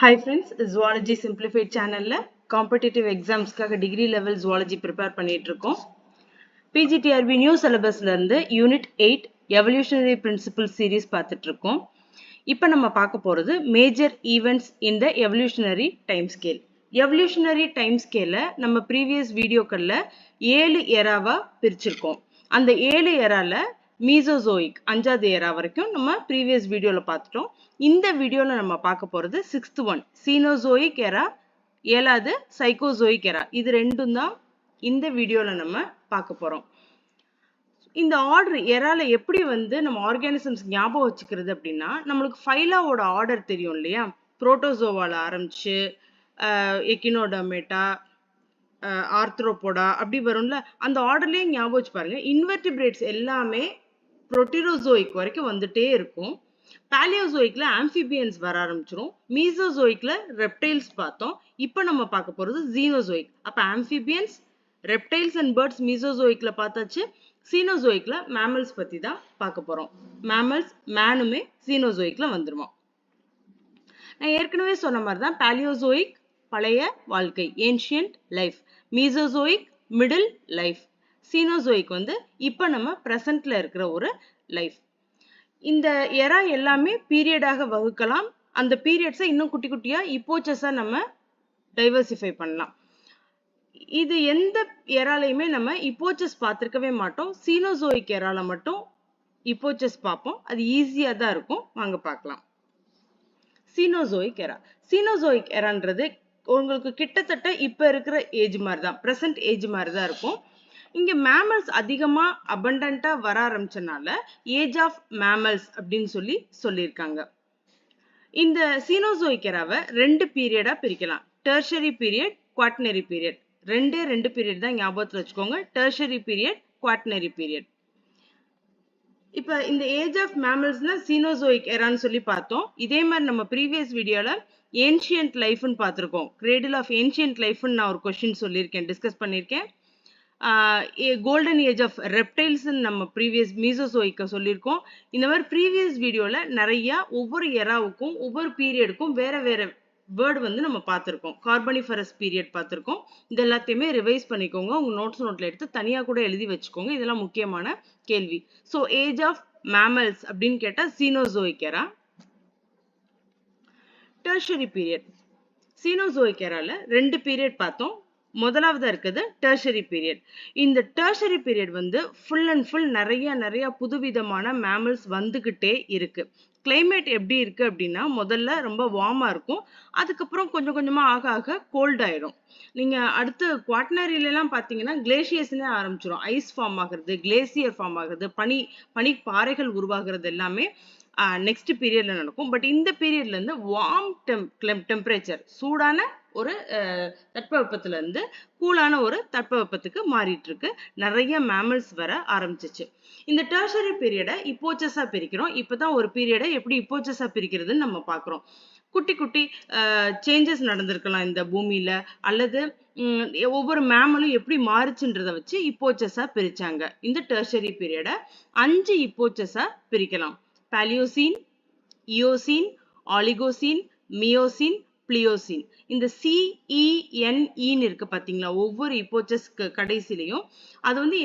Hi friends, Zoology Simplified channel competitive exams காக degree level zoology prepare பண்ணிட்டு இருக்கோம். PGTRB new syllabus ல இருந்து unit 8 evolutionary principle series பார்த்துட்டு இருக்கோம். இப்போ நம்ம பார்க்க போறது major events in the evolutionary time scale. Evolutionary time scale நம்ம previous வீடியோக்கள்ல 7 எராவா பிரிச்சிருக்கோம். அந்த 7 எரால மீசோசோயிக் 5வது எரா வரைக்கும் நம்ம previous வீடியோல பார்த்துட்டோம். இந்த வீடியோல நம்ம பார்க்க போறது 6th one சீனோசோயிக் எரா, 7வது சைக்கோசோயிக் எரா. இது ரெண்டும் தான் இந்த வீடியோல நம்ம பார்க்க போறோம். இந்த ஆர்டர் எரால எப்படி நம்ம ஆர்கானிசம்ஸ் ஞாபகம் வச்சுக்கிறது அப்படின்னா, நம்மளுக்கு ஃபைலாவோட ஆர்டர் தெரியும் இல்லையா? புரோட்டோசோவால ஆரம்பிச்சு எக்கினோடர்மேட்டா, ஆர்த்ரோபோடா அப்படி வரும்ல, அந்த ஆர்டர்லயே ஞாபகம் வச்சு பாருங்க. இன்வெர்டிபிரேட்ஸ் எல்லாமே புரோட்டிரோசோயிக் வரைக்கும் வந்துட்டே இருக்கும். பாலியோசோயிக்ல ஆம்பிபியன்ஸ் வர ஆரம்பிச்சிரும். மீசோசோயிக்ல ரெப்டைல்ஸ் பார்த்தோம். இப்போ நம்ம பார்க்க போறது ஜீனோசோயிக். அப்ப ஆம்பிபியன்ஸ், ரெப்டைல்ஸ் அண்ட் பேர்ட்ஸ் மீசோசோயிக்ல பார்த்தாச்சு. சீனோசோயிக்ல மேமல்ஸ் பத்தி தான் பார்க்க போறோம். மேமல்ஸ், மேனுமே சீனோசோயிக்ல வந்துருவோம். நான் ஏற்கனவே சொன்ன மாதிரி தான் பாலியோசோயிக் பழைய வாழ்க்கை, ancient life. Mesozoic middle life. Cenozoic இப்ப நம்ம பிரசன்ட்ல இருக்கிற ஒரு லைஃப். இந்த எரா எல்லாமே பீரியடாக வகுக்கலாம். அந்த பீரியட்ஸை இன்னும் குட்டி குட்டியா இப்போச்சஸா நம்ம டைவர்சிஃபை பண்ணலாம். இது எந்த எராலையுமே நம்ம இப்போச்சஸ் பார்த்திருக்கவே மாட்டோம். சீனோசோயிக் எரால மட்டும் இப்போச்சஸ் பார்ப்போம். அது ஈஸியா தான் இருக்கும். வாங்க பார்க்கலாம். சீனோசோயிக் எரா. சீனோசோயிக் எரான்றது உங்களுக்கு கிட்டத்தட்ட இப்ப இருக்கிற ஏஜ் மாதிரி தான், பிரசன்ட் ஏஜ் மாதிரி தான் இருக்கும். இங்க மேமல்ஸ் அதிகமா அபண்டன்ட்டா வர ஆரம்பிச்சனால ஏஜ் ஆஃப் மேமல்ஸ் அப்படின்னு சொல்லியிருக்காங்க. இந்த சீனோசோயிக் எராவை 2 பீரியடா பிரிக்கலாம். Tertiary period, quaternary period. ரெண்டு பீரியட் தான் ஞாபகத்துல வச்சுக்கோங்க. Tertiary period, quaternary period. இப்ப இந்த ஏஜ் ஆஃப் மேமல்ஸ்னா சீனோசோயிக் எரான்னு சொல்லி பார்த்தோம். இதே மாதிரி நம்ம ப்ரீவியஸ் வீடியோல ஏன்ஷியன்ட் லைஃப்னு பார்த்திருக்கோம். கிரேடில் ஆஃப் ஏன்ஷியன்ட் லைஃப்னு நான் ஒரு கொஸ்டின் சொல்லியிருக்கேன், டிஸ்கஸ் பண்ணியிருக்கேன். கோல்டன் ஏஜ் ஆஃப் ரெப்டைல்ஸ் நம்ம ப்ரீவியஸ் மீசோசோயிக்க சொல்லியிருக்கோம். இந்த மாதிரி ப்ரீவியஸ் வீடியோல நிறைய ஒவ்வொரு எராவுக்கும் ஒவ்வொரு பீரியடுக்கும் வேற வேற வேர்டு நம்ம பார்த்திருக்கோம். கார்பனிஃபரஸ் பீரியட் பார்த்திருக்கோம். இது எல்லாத்தையுமே ரிவைஸ் பண்ணிக்கோங்க. உங்க நோட்ல எடுத்து தனியா கூட எழுதி வச்சுக்கோங்க. இதெல்லாம் முக்கியமான கேள்வி. ஸோ ஏஜ் ஆஃப் மேமல்ஸ் அப்படின்னு கேட்டா Cenozoic era. Tertiary period. Cenozoic எரால 2 பீரியட் பார்த்தோம். முதலாவதா இருக்குது டெர்ஷரி பீரியட். இந்த tertiary period full and full நிறைய புதுவிதமான மேமல்ஸ் வந்துகிட்டே இருக்கு. கிளைமேட் எப்படி இருக்கு அப்படின்னா, முதல்ல ரொம்ப வார்மா இருக்கும். அதுக்கப்புறம் கொஞ்சம் கொஞ்சமா ஆக ஆக கோல்ட் ஆயிடும். நீங்க அடுத்து குவாட்டர்னரில எல்லாம் பாத்தீங்கன்னா கிளேசியர்ஸ்னே ஆரம்பிச்சிடும். ஐஸ் ஃபார்ம் ஆகுறது, கிளேசியர் ஃபார்ம் ஆகுறது, பனி பாறைகள் உருவாகிறது எல்லாமே நெக்ஸ்ட் பீரியட்ல நடக்கும். பட் இந்த பீரியட்ல இருந்து வார்ம் டெம்பரேச்சர், சூடான ஒரு தட்பவெப்பத்துல இருந்து கூலான ஒரு தட்பவெப்பத்துக்கு மாறிட்டு இருக்கு. நிறைய மேமல்ஸ் வர ஆரம்பிச்சிச்சு. இந்த டெர்ஷரி பீரியடை இப்போச்சஸா பிரிக்கிறோம். இப்பதான் ஒரு பீரியடை எப்படி இப்போச்சஸா பிரிக்கிறதுன்னு நம்ம பாக்குறோம். குட்டி குட்டி சேஞ்சஸ் நடந்திருக்கலாம் இந்த பூமியில, அல்லது ஒவ்வொரு மேமலும் எப்படி மாறுச்சுன்றத வச்சு இப்போச்சஸா பிரிச்சாங்க. இந்த டெர்ஷரி பீரியடை 5 இப்போச்சஸா பிரிக்கலாம். பாலியோசீன், இயோசீன், ஆலிகோசீன், மியோசீன், பிளியோசீன். இந்த CENEன்னு இருக்கு பாத்தீங்களா, ஒவ்வொரு இப்போச்சஸ்க்கு கடைசிலையும் அது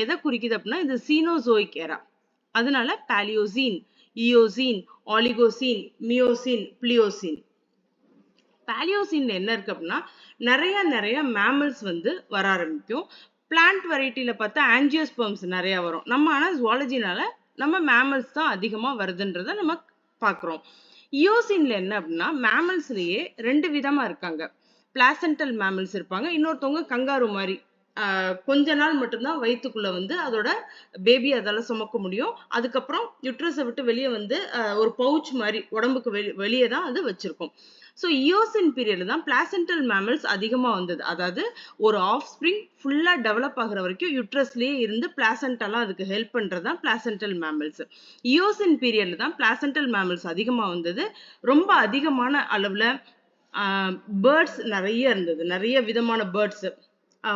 எதை குறிக்குது அப்படின்னா இந்த சீனோசோயிக் எரா. அதனால பாலியோசீன், இயோசீன், ஆலிகோசீன், மியோசீன், பிளியோசீன். பாலியோசீன்ல என்ன இருக்கு அப்படின்னா நிறைய மேமல்ஸ் வர ஆரம்பிக்கும். பிளான்ட் வெரைட்டில பார்த்தா ஆஞ்சியோஸ்பெர்ம்ஸ் நிறைய வரும். நம்ம ஆனா ஜுவாலஜினால நம்ம மேமல்ஸ் தான் அதிகமா வருதுன்றத நம்ம பாக்குறோம். இயோசீன்ல என்ன அப்படின்னா மேமல்ஸ்லயே 2 விதமா இருக்காங்க. பிளாசென்டல் மேமல்ஸ் இருப்பாங்க, இன்னொருத்தவங்க கங்காரு மாதிரி கொஞ்ச நாள் மட்டும்தான் வயிற்றுக்குள்ள அதோட பேபி அதால சுமக்க முடியும். அதுக்கப்புறம் யுட்ரஸை விட்டு வெளியே ஒரு பவுச் மாதிரி உடம்புக்கு வெளியே தான் அது வச்சிருக்கும். ஸோ இயோசின் பீரியட்ல தான் பிளாசென்டல் மேமல்ஸ் அதிகமா வந்தது. அதாவது ஒரு ஆஃப் ஸ்பிரிங் ஃபுல்லா டெவலப் ஆகுற வரைக்கும் யுட்ரஸ்லயே இருந்து பிளாசென்டாலாம் அதுக்கு ஹெல்ப் பண்றதுதான் பிளாசென்டல் மேமல்ஸ். இயோசின் பீரியட்ல தான் பிளாசென்டல் மேமல்ஸ் அதிகமா வந்தது. ரொம்ப அதிகமான அளவுல பேர்ட்ஸ் நிறைய இருந்தது. நிறைய விதமான பேர்ட்ஸ்,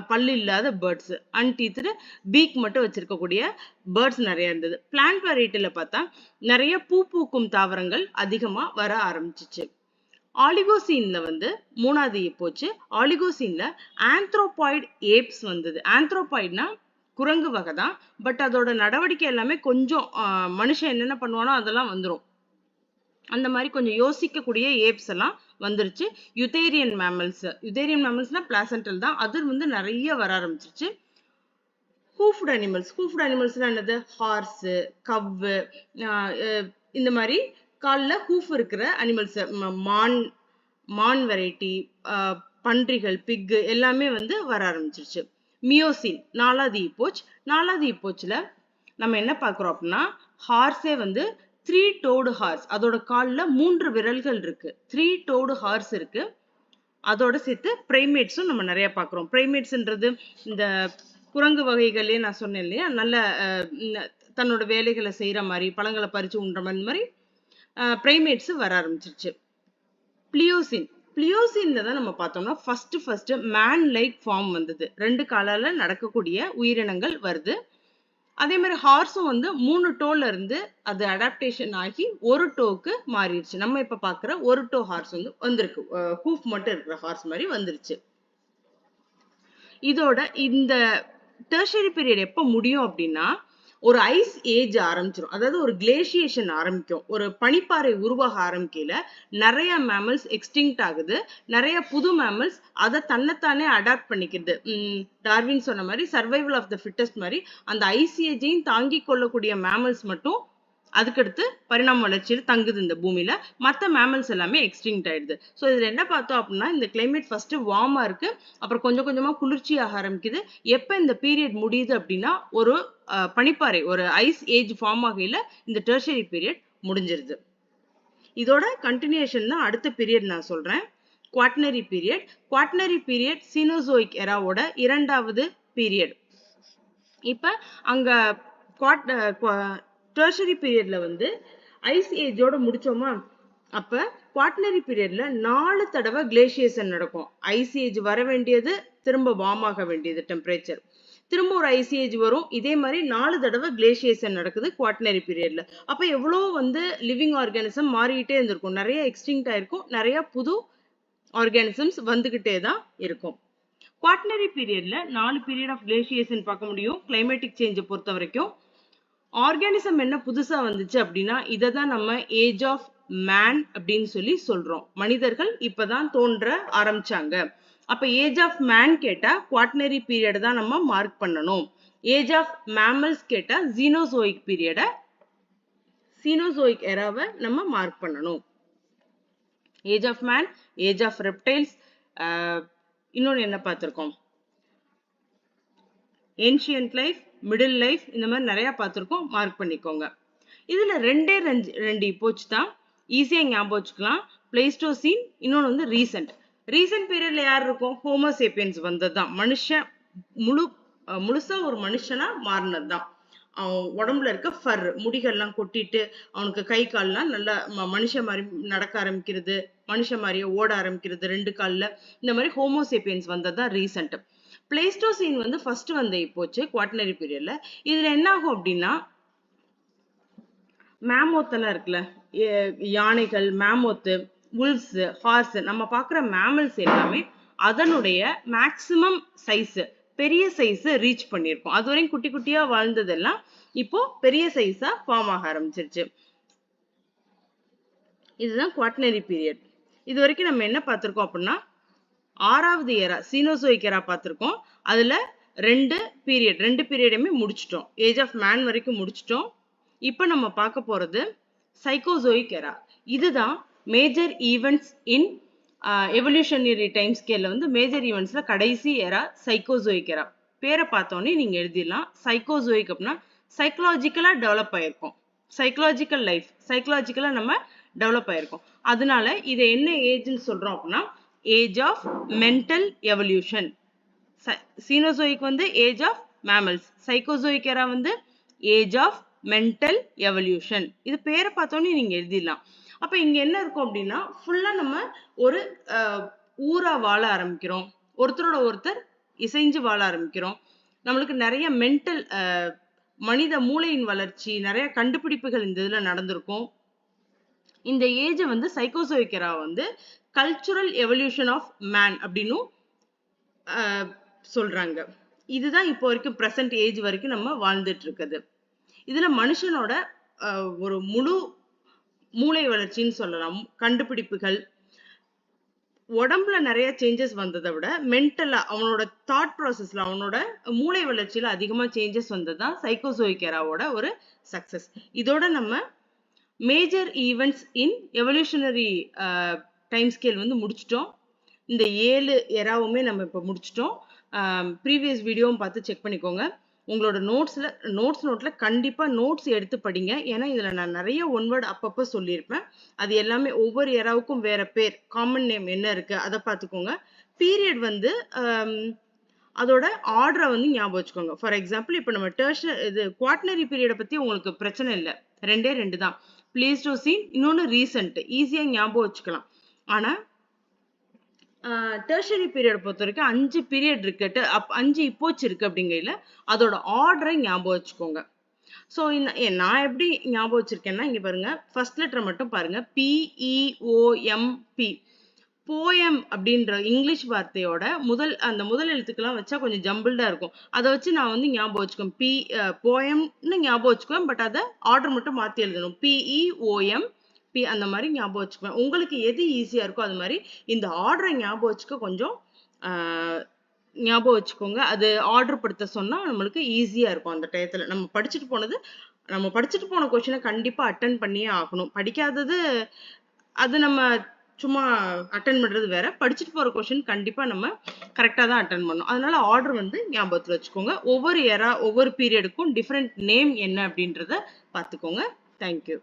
பல்லு இல்லாத பேர்ட்ஸ், அன்டீத்டு பீக் மட்டும் வச்சிருக்கக்கூடிய பேர்ட்ஸ் நிறைய இருந்தது. பிளான்ட் வெரைட்டில பார்த்தா நிறைய பூ பூக்கும் தாவரங்கள் அதிகமா வர ஆரம்பிச்சிச்சு. ஆலிகோசீன்ல வந்து மூணாவது போச்சு. ஆலிகோசீன்ல ஆந்த்ரோபாய்டு ஏப்ஸ் வந்தது. ஆந்த்ரோபாய்டுனா குரங்கு வகை தான். பட் அதோட நடவடிக்கை எல்லாமே கொஞ்சம் மனுஷன் என்னென்ன பண்ணுவானோ அதெல்லாம் வந்துரும். அந்த மாதிரி கொஞ்சம் யோசிக்கக்கூடிய ஏப்ஸ் எல்லாம் வந்துருச்சு. யுதேரியன் மேமல்ஸ்னா பிளாசென்டல் தான். அது வந்து நிறைய வர ஆரம்பிச்சிருச்சு. ஹூஃப்ட் அனிமல்ஸ்னா என்னது? ஹார்ஸ், கவ்வு, இந்த மாதிரி கால்ல ஹூஃப் இருக்கிற அனிமல்ஸ், மான் வெரைட்டி, பன்றிகள், பிக்கு எல்லாமே வந்து வர ஆரம்பிச்சிருச்சு. மியோசின் நாலாவது ஈப்போச்ல நம்ம என்ன பார்க்குறோம் அப்படின்னா, ஹார்ஸே வந்து 3 toed ஹார்ஸ், அதோட காலில் 3 விரல்கள் இருக்கு. 3 toed ஹார்ஸ் இருக்கு. அதோட சேர்த்து பிரைமேட்ஸும் நம்ம நிறைய பார்க்குறோம். பிரைமேட்ஸ்ன்றது இந்த குரங்கு வகைகளே நான் சொன்னேன் இல்லையா, நல்ல தன்னோட வேலைகளை செய்யற மாதிரி, பழங்களை பறிச்சு உண்ற மாதிரி பிரைமேட்ஸ் வர ஆரம்பிச்சிருச்சு. பிளியோசின்ல தான் நம்ம பார்த்தோம்னா ஃபர்ஸ்ட் மேன் லைக் ஃபார்ம் வந்தது. 2 காலால நடக்கக்கூடிய உயிரினங்கள் வருது. அதே மாதிரி ஹார்ஸும் வந்து 3 டோல இருந்து அது அடாப்டேஷன் ஆகி 1 டோக்கு மாறிடுச்சு. நம்ம இப்ப பாக்குற 1 டோ ஹார்ஸ் வந்து வந்திருக்கு. ஹூஃப் மட்டும் இருக்கிற ஹார்ஸ் மாதிரி வந்துருச்சு. இதோட இந்த டெர்ஷரி பீரியட் எப்ப முடியும் அப்படின்னா, ஒரு ஐஸ் ஏஜ் ஆரம்பிச்சிடும். அதாவது ஒரு கிளேசியேஷன் ஆரம்பிக்கும். ஒரு பனிப்பாறை உருவாக ஆரம்பிக்கையில நிறைய மேமல்ஸ் எக்ஸ்டிங்க்ட் ஆகுது. நிறைய புது மேமல்ஸ் அதை தன்னைத்தானே அடாப்ட் பண்ணிக்கிறது. டார்வின் சொன்ன மாதிரி சர்வைவல் ஆஃப் த ஃபிட்டஸ்ட் மாதிரி அந்த ஐஸ் ஏஜையும் தாங்கி கொள்ளக்கூடிய மேமல்ஸ் மட்டும் அதுக்கடுத்து பரிணாம வளர்ச்சியில் தங்குது இந்த பூமியில. மற்ற மேமல்ஸ் எல்லாமே எக்ஸ்டிங்க்ட் ஆயிடுது. ஸோ இதுல என்ன பார்த்தோம் அப்படின்னா, இந்த கிளைமேட் ஃபர்ஸ்ட் வார்மா இருக்கு, அப்புறம் கொஞ்சம் கொஞ்சமா குளிர்ச்சியாக ஆரம்பிக்குது. எப்ப இந்த பீரியட் முடியுது அப்படின்னா, ஒரு பனிப்பாறை, ஒரு ஐஸ் ஏஜ் ஃபார்ம் ஆகையில இந்த டெர்ஷரி பீரியட் முடிஞ்சிருது. இதோட கண்டினியூஷன் தான் அடுத்த பீரியட் நான் சொல்றேன், quaternary period. Quaternary period Cenozoic எராவோட 2வது பீரியட். இப்ப அங்க டெர்ஷரி பீரியட்ல வந்து ஐஸ் ஏஜோட முடிச்சோமா, அப்ப குவாட்டர்னரி பீரியட்ல 4 தடவை கிளேசியேஷன் நடக்கும். ஐஸ் ஏஜ் வர வேண்டியது, திரும்ப வார்ம் ஆக வேண்டியது டெம்பரேச்சர், திரும்ப ஒரு ஐஸ் ஏஜ் வரும். இதே மாதிரி 4 தடவை கிளேசியேஷன் நடக்குது குவாட்டர்னரி பீரியட்ல. அப்ப எவ்வளோ வந்து லிவிங் ஆர்கானிசம் மாறிக்கிட்டே இருந்திருக்கும். நிறைய எக்ஸ்டிங்க்ட் ஆயிருக்கும், நிறைய புது ஆர்கானிசம்ஸ் வந்துகிட்டே தான் இருக்கும். குவாட்டர்னரி பீரியட்ல 4 பீரியட் ஆஃப் கிளேசியேஷன் பார்க்க முடியும். கிளைமேட்டிக் சேஞ்சை பொறுத்த வரைக்கும் ஆர்கானிசம் என்ன புதுசா வந்துச்சு அப்படின்னா, இதை தான் நம்ம ஏஜ் ஆஃப் மேன் அப்படின்னு சொல்லி சொல்றோம். மனிதர்கள் இப்பதான் தோன்ற ஆரம்பிச்சாங்க. அப்ப ஏஜ் ஆஃப் மேன் கேட்டா குவாட்டர்னரி பீரியட் தான் நம்ம மார்க் பண்ணணும். ஏஜ் ஆஃப் மேமல்ஸ் கேட்டா சீனோசோயிக் எராவை நம்ம மார்க் பண்ணணும். Age of man, age of reptiles, இன்னொன்னு என்ன பார்த்திருக்கோம், ஏன்ஷியன்ட் லைஃப், மிடில் லைஃப், இந்த மாதிரி நிறைய பார்த்துருக்கோம். மார்க் பண்ணிக்கோங்க. இதுல ரெண்டு இப்போச்சு தான் ஈஸியா ஞாபகம் வச்சுக்கலாம். பிளைஸ்டோசின், இன்னொன்று வந்து ரீசன்ட் பீரியட்ல யார் இருக்கும்? ஹோமோசேப்பியன்ஸ் வந்ததுதான். மனுஷன் முழுசா ஒரு மனுஷனா மாறினது தான். அவன் உடம்புல இருக்க ஃபர், முடிகள்லாம் கொட்டிட்டு அவனுக்கு கை கால்லாம் நல்லா மனுஷன் மாதிரி நடக்க ஆரம்பிக்கிறது, மனுஷன் மாதிரியே ஓட ஆரம்பிக்கிறது 2 கால்ல. இந்த மாதிரி ஹோமோசேப்பியன்ஸ் வந்ததுதான் ரீசன்ட். பிளைஸ்டோசின் வந்து ஃபர்ஸ்ட் வந்த இப்போச்சு குவாட்டர்னரி பீரியட்ல. இதுல என்ன ஆகும் அப்படின்னா, மேமோத்தெல்லாம் இருக்குல்ல, யானைகள், மேமோத்து, உல்ஸ், ஹார்ஸ், நம்ம பார்க்குற மேமல்ஸ் எல்லாமே அதனுடைய மேக்சிமம் சைஸ், பெரிய சைஸ் ரீச் பண்ணியிருக்கோம். அது வரையும் குட்டி குட்டியா வாழ்ந்ததெல்லாம் இப்போ பெரிய சைஸா ஃபார்ம் ஆக ஆரம்பிச்சிருச்சு. இதுதான் குவாட்டர்னரி பீரியட். இது வரைக்கும் நம்ம என்ன பார்த்திருக்கோம் அப்படின்னா, 6வது ஏரா சீனோசோயிக் எரா பார்த்திருக்கோம். அதுல 2 பீரியடுமே முடிச்சிட்டோம். ஏஜ் ஆஃப் மேன் வரைக்கும் முடிச்சிட்டோம். இப்போ நம்ம பார்க்க போறது சைக்கோசோயிக் எரா. இதுதான் major events in evolutionary time ஸ்கேல்ல வந்து மேஜர் ஈவெண்ட்ஸ்ல கடைசி எரா சைக்கோசோயிக் எரா. பேரை பார்த்தோன்னே நீங்க எழுதிடலாம். சைக்கோசோயிக் அப்படின்னா சைக்கலாஜிக்கலா டெவலப் ஆயிருக்கும். சைக்கலாஜிக்கல் லைஃப், சைக்கலாஜிக்கலா நம்ம டெவலப் ஆயிருக்கும். அதனால இதை என்ன ஏஜ்னு சொல்றோம் அப்படின்னா, age of mental evolution. Cenozoic வந்து age of mammals, Psychozoic era வந்து ஏஜ் ஆஃப் மென்டல் எவல்யூஷன். இது பேரை பார்த்தோன்னே நீங்க எழுதிடலாம். அப்ப இங்க என்ன இருக்கும் அப்படின்னா, ஃபுல்லா நம்ம ஒரு ஊரா வாழ ஆரம்பிக்கிறோம். ஒருத்தரோட ஒருத்தர் இசைஞ்சு வாழ ஆரம்பிக்கிறோம். நம்மளுக்கு நிறைய மென்டல், மனித மூளையின் வளர்ச்சி, நிறைய கண்டுபிடிப்புகள் இந்த இதுல நடந்திருக்கும். இந்த ஏஜ் வந்து சைக்கோசோயிக் எரா வந்து கல்ச்சுரல் எவல்யூஷன் ஆஃப் மேன் அப்படின்னு சொல்றாங்க. இதுதான் இப்போ வரைக்கும் பிரசன்ட் ஏஜ் வரைக்கும் நம்ம வாழ்ந்துட்டு இருக்குது. இதுல மனுஷனோட ஒரு முழு மூளை வளர்ச்சின்னு சொல்லலாம். கண்டுபிடிப்புகள், உடம்புல நிறைய சேஞ்சஸ் வந்ததை விட மென்டலா அவனோட தாட் ப்ராசஸ்ல அவனோட மூளை வளர்ச்சியில அதிகமா சேஞ்சஸ் வந்ததுதான் சைக்கோசோயிக் எராவோட ஒரு சக்சஸ். இதோட நம்ம major events in evolutionary time scale வந்து முடிச்சிட்டோம். இந்த 7 எராவுமே நம்ம இப்போ முடிச்சிட்டோம். ப்ரீவியஸ் வீடியோவும் பார்த்து செக் பண்ணிக்கோங்க. உங்களோட நோட்ஸ்ல கண்டிப்பா நோட்ஸ் எடுத்து படிங்க. ஏன்னா இதுல நான் நிறைய ஒன் வேர்ட் அப்பப்போ சொல்லியிருப்பேன். அது எல்லாமே ஒவ்வொரு எராவுக்கும் வேற பேர், காமன் நேம் என்ன இருக்கு அதை பார்த்துக்கோங்க. பீரியட் வந்து அதோட ஆர்டரை வந்து ஞாபகம் வச்சுக்கோங்க. ஃபார் எக்ஸாம்பிள் இப்போ நம்ம குவார்டனரி பீரியடை பத்தி உங்களுக்கு பிரச்சனை இல்லை, 2 தான். பிளேஸ்டோசின், இன்னொன்னு ரீசன்ட், ஈஸியா ஞாபகம் வச்சுக்கலாம். ஆனா டெர்ஷரி பீரியட் பொறுத்த வரைக்கும் 5 பீரியட் இருக்கு, 5 இப்போச்சு இருக்கு. அப்படிங்கையில அதோட ஆர்டரை ஞாபகம் வச்சுக்கோங்க. ஸோ நான் எப்படி ஞாபகம் வச்சிருக்கேன்னா, இங்க பாருங்க, ஃபர்ஸ்ட் லெட்டர் மட்டும் பாருங்க, PEOMP. போயம் அப்படின்ற இங்கிலீஷ் வார்த்தையோட அந்த முதல் எழுத்துக்கெல்லாம் வச்சா கொஞ்சம் ஜம்பிள்டா இருக்கும். அதை வச்சு நான் வந்து ஞாபகம் வச்சுக்கோம். போயம்னு ஞாபகம் வச்சுக்குவேன். பட் அதை ஆர்டர் மட்டும் மாத்தி எழுதணும். PEOM அந்த மாதிரி ஞாபகம் வச்சுக்குவேன். உங்களுக்கு எது ஈஸியா இருக்கோ அது மாதிரி இந்த ஆர்டரை ஞாபகம் வச்சுக்க கொஞ்சம் ஞாபகம் வச்சுக்கோங்க. அது ஆர்டர் படுத்த சொன்னா நம்மளுக்கு ஈஸியா இருக்கும். அந்த டயத்துல நம்ம படிச்சுட்டு போன கொஸ்டினை கண்டிப்பா அட்டன் பண்ணியே ஆகணும். படிக்காதது அது நம்ம சும்மா அட்டன் பண்றது வேற, படிச்சுட்டு போற கொஸ்டின் கண்டிப்பா நம்ம கரெக்டா தான் அட்டன் பண்ணணும். அதனால ஆர்டர் வந்து ஞாபகத்துல வச்சுக்கோங்க. ஒவ்வொரு எரா ஒவ்வொரு பீரியடுக்கும் டிஃப்ரெண்ட் நேம் என்ன அப்படின்றத பார்த்துக்கோங்க. தேங்க்யூ.